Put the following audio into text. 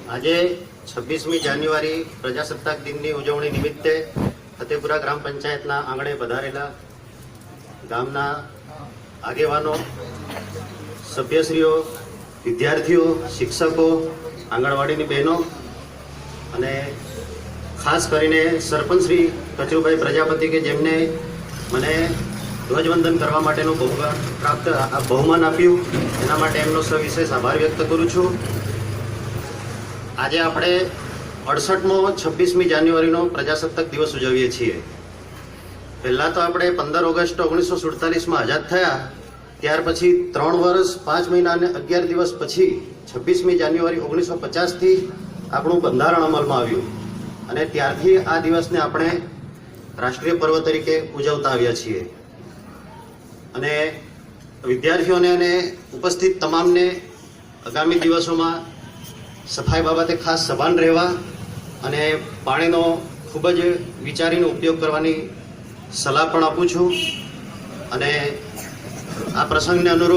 આજે 26મી જાન્યુઆરી પ્રજાસત્તાક દિનની ઉજવણી નિમિત્તે ફતેપુરા ગ્રામ પંચાયતના આંગણે પધારેલા ગામના આગેવાનો, સભ્યશ્રીઓ, વિદ્યાર્થીઓ, શિક્ષકો, આંગણવાડીની બહેનો અને ખાસ કરીને સરપંચ શ્રી કચરુભાઈ પ્રજાપતિ કે જેમને મને ધ્વજવંદન કરવા માટેનું બહુમાન આપ્યું, એના માટે એમનો સવિશેષ આભાર વ્યક્ત કરું છું. આજે આપણે 68મો 26મી જાન્યુઆરીનો પ્રજાસત્તાક દિવસ ઉજવીએ છીએ. પહેલાં તો આપણે 15 ઓગસ્ટ 1947માં આઝાદ થયા, ત્યાર પછી 3 વર્ષ 5 મહિના અને 11 દિવસ પછી 26મી જાન્યુઆરી 1950થી આપણું બંધારણ અમલમાં આવ્યું અને ત્યારથી આ દિવસને આપણે રાષ્ટ્રીય પર્વ તરીકે ઉજવતા આવ્યા છીએ. અને વિદ્યાર્થીઓને અને ઉપસ્થિત તમામને આગામી દિવસોમાં સફાઈ બાબતે ખાસ સભાન રહેવા અને પાણીનો ખૂબ જ વિચારીને ઉપયોગ કરવાની સલાહ પણ આપું છું. અને આ પ્રસંગને અનુરૂપ